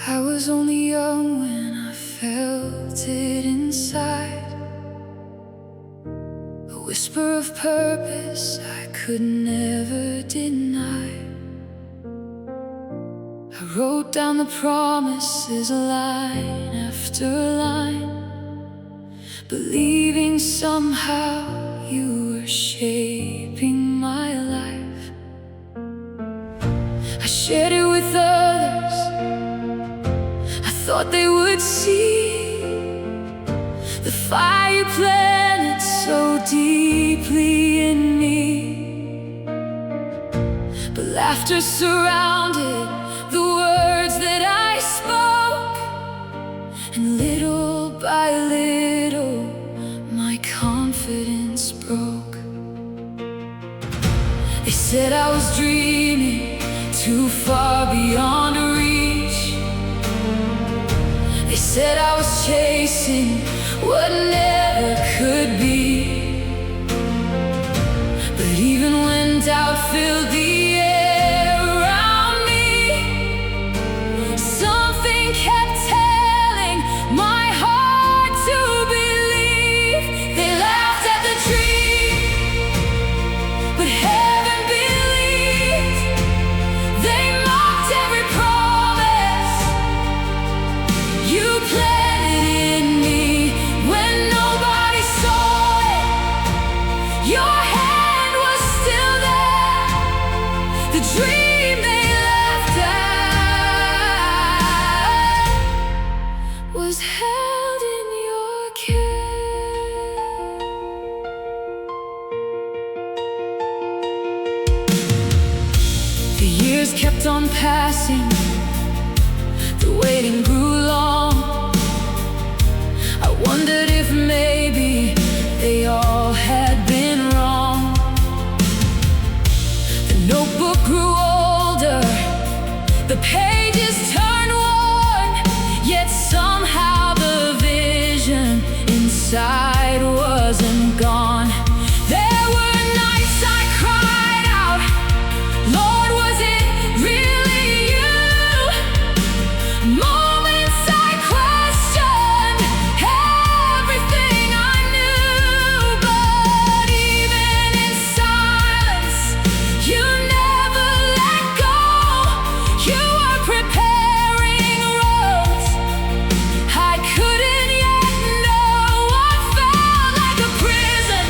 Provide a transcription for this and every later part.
I was only young when I felt it inside, a whisper of purpose I could never deny. I wrote down the promises line after line, believing somehow you were shaping my life. I shared it with others, I thought they would see the fire you planted so deeply in me. But laughter surrounded the words that I spoke, and little by little my confidence broke. They said I was dreaming too far beyond reach. They said I was chasing what never could be. But even when doubt filled the air around me, something kept telling my heart to believe. They laughed at the dream, but heaven believed. They mocked every promise you planted in me when nobody saw it. Your hand was still there, the dream they left out was held in your care. The years kept on passing, the waiting grew long. I wondered if maybe they all had been wrong. The notebook grew older, the pages turned worn, yet somehow the vision inside wasn't gone. There were nights I cried out, Lord, was it really you? Moments I questioned everything I knew. But even in silence, you never let go. You were preparing roads I couldn't yet know. What felt like a prison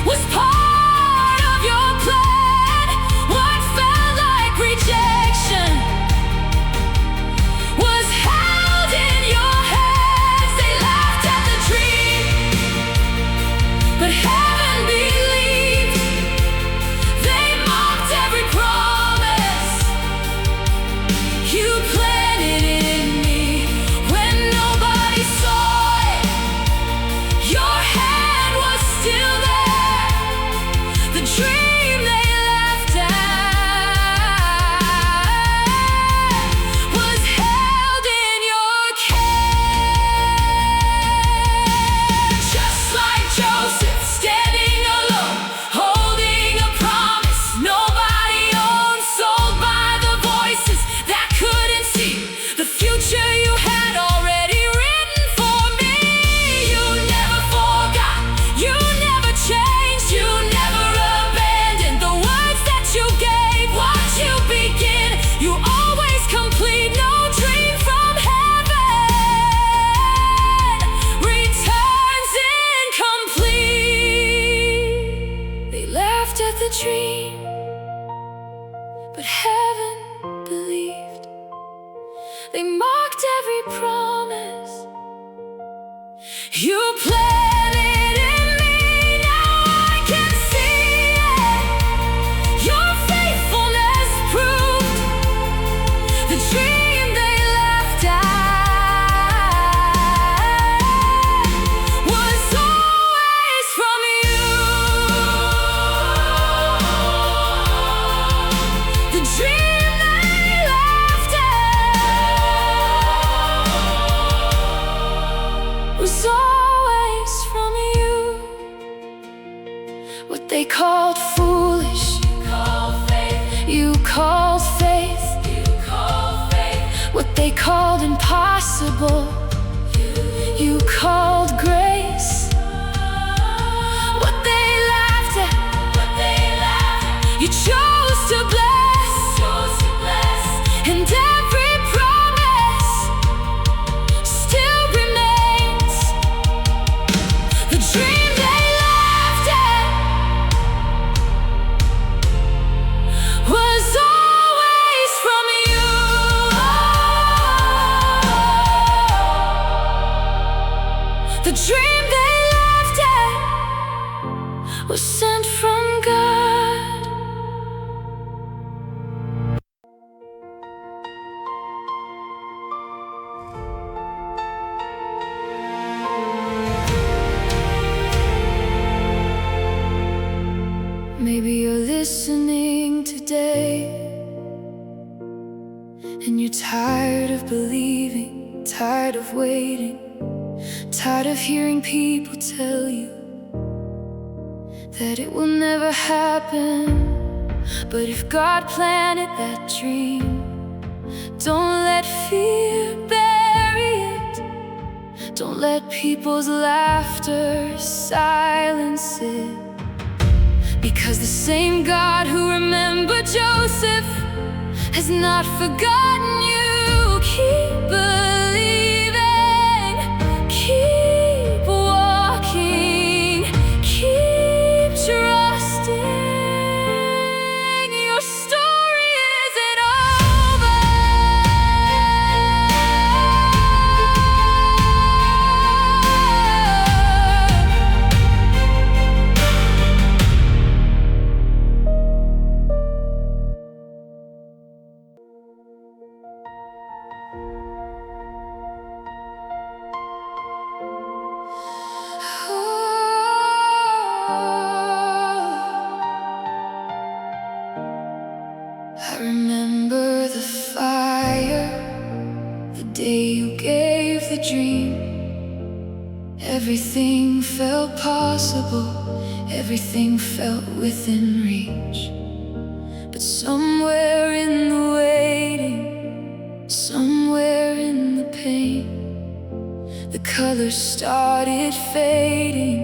was part of your plan. What felt like rejection was held in your hands. They laughed at the dream, but heaven believed. They mocked every promise you planted in me when nobody saw it. Your hand was still there, the dream they left out was held in your care. Just like Joseph, standing alone, holding a promise nobody owned, sold by the voices that couldn't see the future you had already written for me. You never forgot, you never changed, you never abandoned the words that you gave. What you begin, you always complete. No dream from heaven returns incomplete. They laughed at the dream, but heaven believed. They mocked every promise you planted in me. Now I can see it, your faithfulness proved. The dream they left out was always from you. The dream they left out was always impossible. You called grace what they laughed at. You chose to bless, and every promise still remains. The dream they laughed at was always from you. The dream they laughed at was sent from God. Maybe you're listening today, and you're tired of believing, tired of waiting, tired of hearing people tell you that it will never happen. But if God planted that dream, don't let fear bury it. Don't let people's laughter silence it. Because the same God who remembered Joseph has not forgotten you. Keep believing, keep walking, keep trusting. Your story isn't over. I remember the fire, the day you gave the dream. Everything felt possible, everything felt within reach. But somewhere in the waiting, somewhere in the pain, the colors started fading,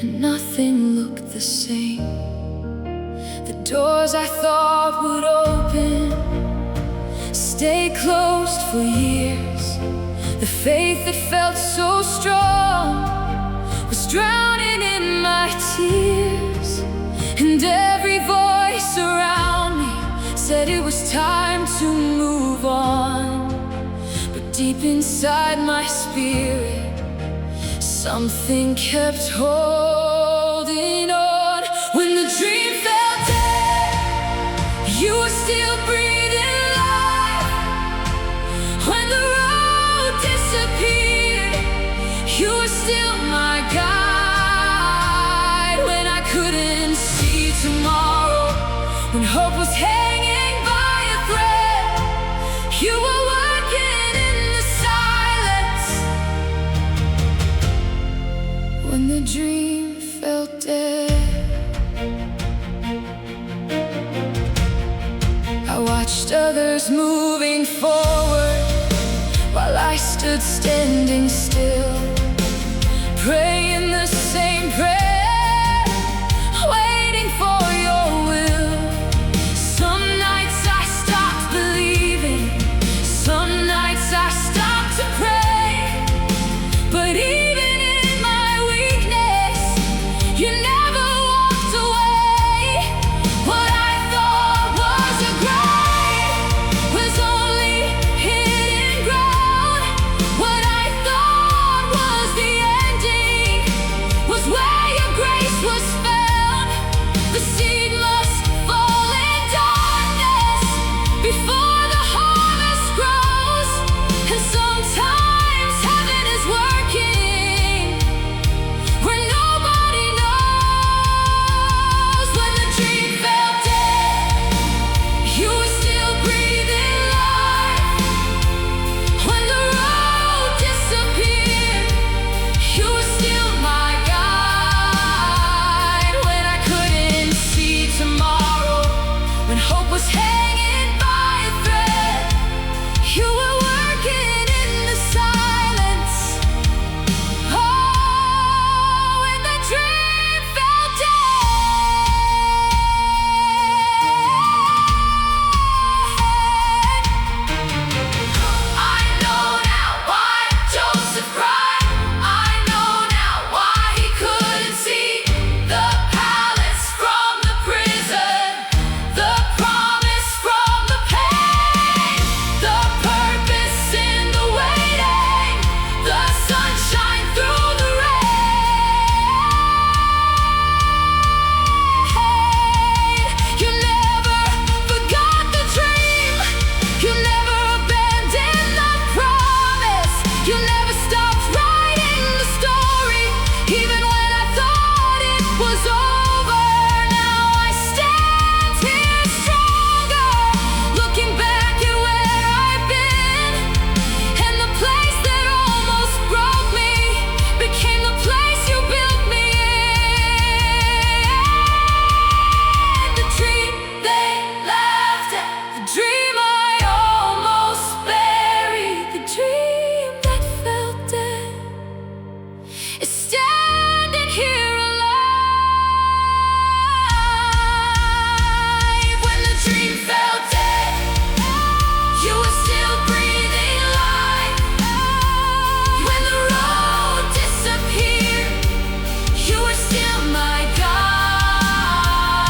and nothing looked the same. The doors I thought would open stayed closed for years. The faith that felt so strong was drowning in my tears. And every voice around me said it was time to move on. But deep inside my spirit, something kept holding on. When the dream fell dead, you were still breathing life. When the road disappeared, you were still my guide. When I couldn't see tomorrow, when hope was hanging by a thread, you were working in the silence. When the dream felt dead, I watched others moving forward while I stood standing still, praying the same prayer, waiting for your will. Some nights I stopped believing, some nights I stopped to pray. But even in my weakness, you never walked away. What I thought was a grave was only hidden ground. What I thought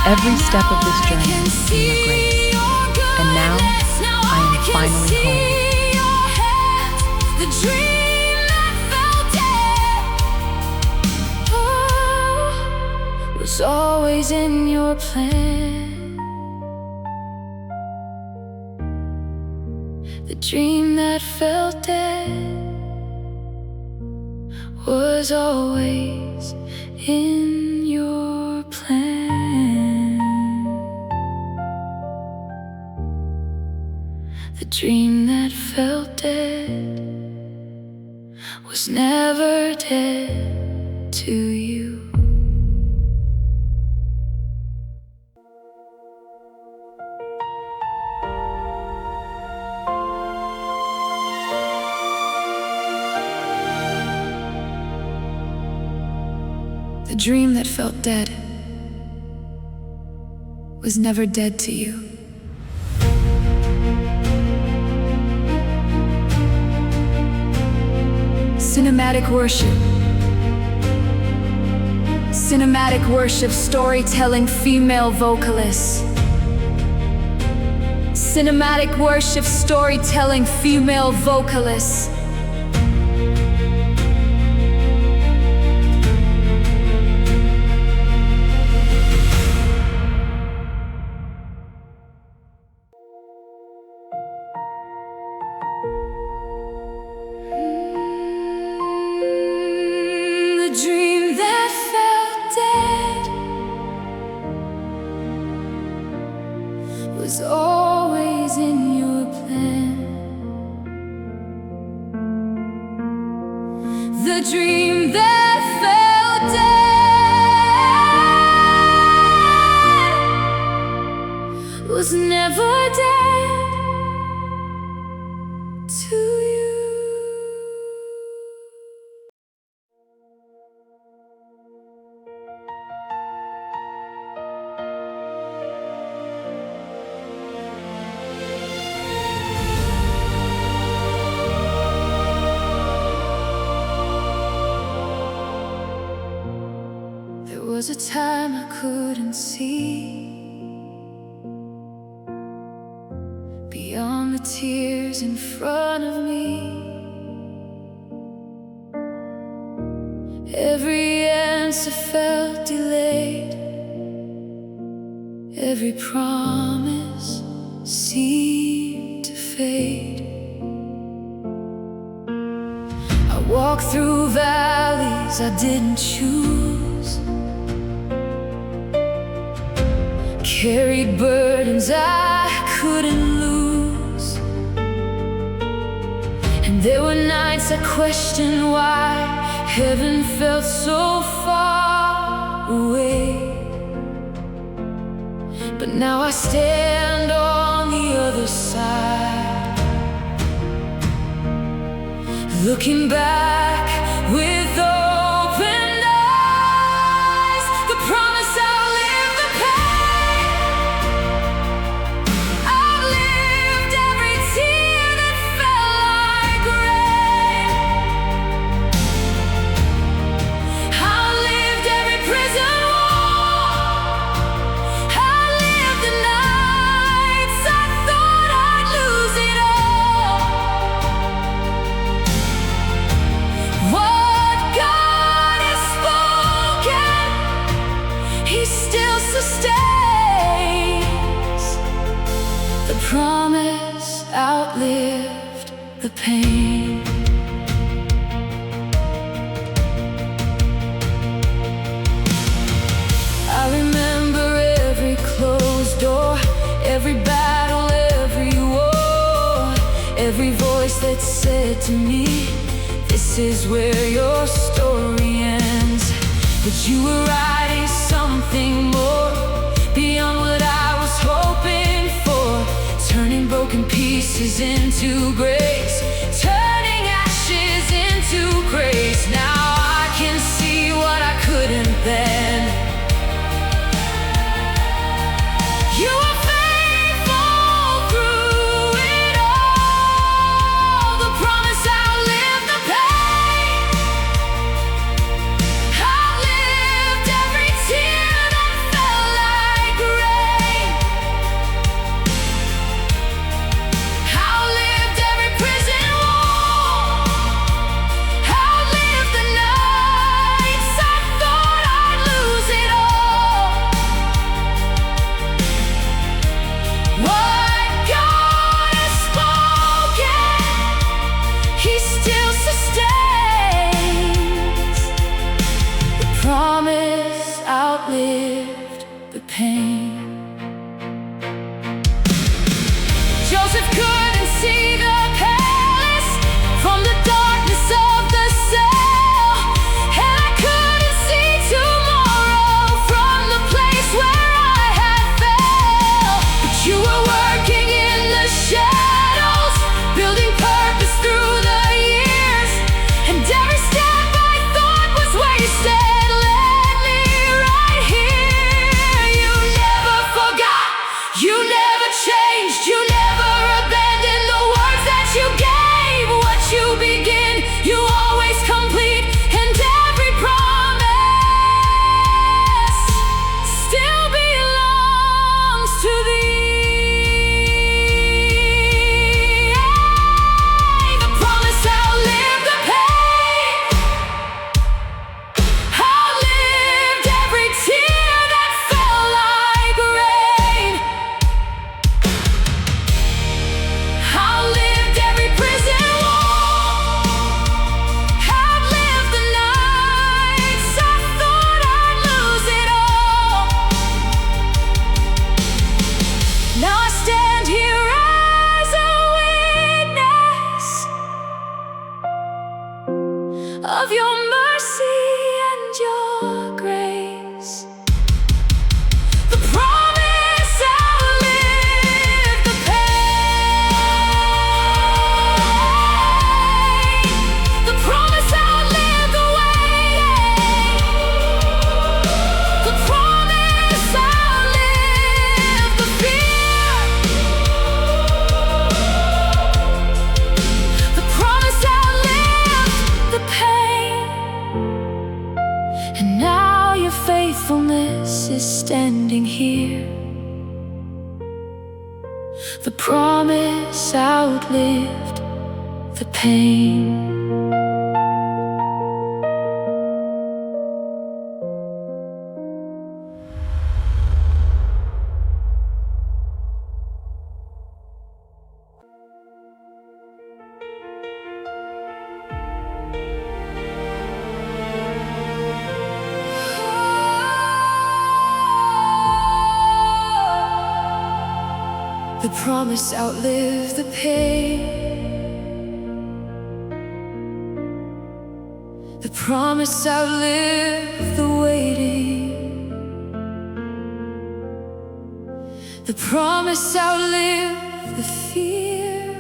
Every step of this journey has been your grace, and now I am finally home. The dream that fell dead was always in your plan. The dream that fell dead was always in your plan. The dream that fell dead was never dead to you. The dream that felt dead was never dead to you. Cinematic worship. Cinematic worship, storytelling female vocalists. Cinematic worship, storytelling female vocalists. The dream that fell dead was always in your plan. The dream that fell dead was never dead to you. There was a time I couldn't see beyond the tears in front of me. Every answer felt delayed. Every promise seemed to fade. I walked through valleys I didn't choose, carried burdens I couldn't lose. And there were nights I questioned why heaven felt so far away. But now I stand on the other side, looking back with open eyes. The promise outlived the pain. Outlived every tear that fell like rain. Outlived every prison wall. Outlived the nights I thought I'd lose it all. What God has spoken, He still sustains. The promise outlived the pain. I remember every closed door, every battle, every war, every voice that said to me, this is where your story ends. But you were writing something more, beyond what I was hoping for, turning broken pieces into grace, turning ashes into grace. Now I can see what I couldn't then. You were faithful through it all. The promise outlived the pain. Outlived every tear that fell like pain. Joseph couldn't see the palace from the darkness of the cell, and I couldn't see tomorrow from the place where I had fell. But you were working in the shadows, building purpose through the years, and every step I thought was wasted led me right here. You never forgot, you never changed, you never abandoned the words that you gave. What you begin, you always complete, and every promise still belongs to thee. The promise outlived the pain, outlived every tear that fell like rain, outlived every prison wall, outlived the nights I thought I'd lose it all. Now I stand here as a witness of your mercy and your grace. The promise outlived the pain. The promise outlived the waiting. The promise outlived the fear. The promise outlived the pain. And now your faithfulness is standing here. The promise outlived the pain. The promise outlived the pain. The promise outlived the waiting. The promise outlived the fear.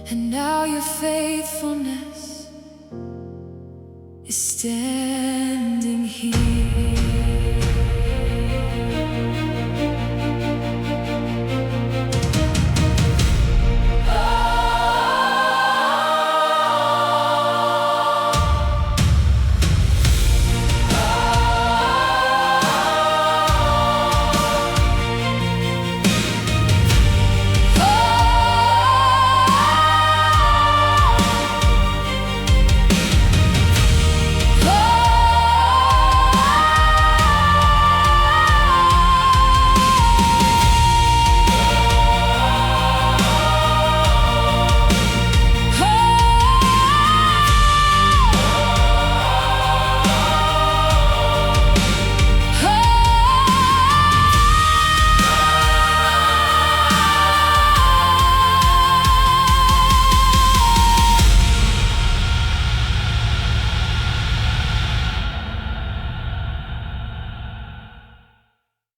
And now your faithfulness is standing here.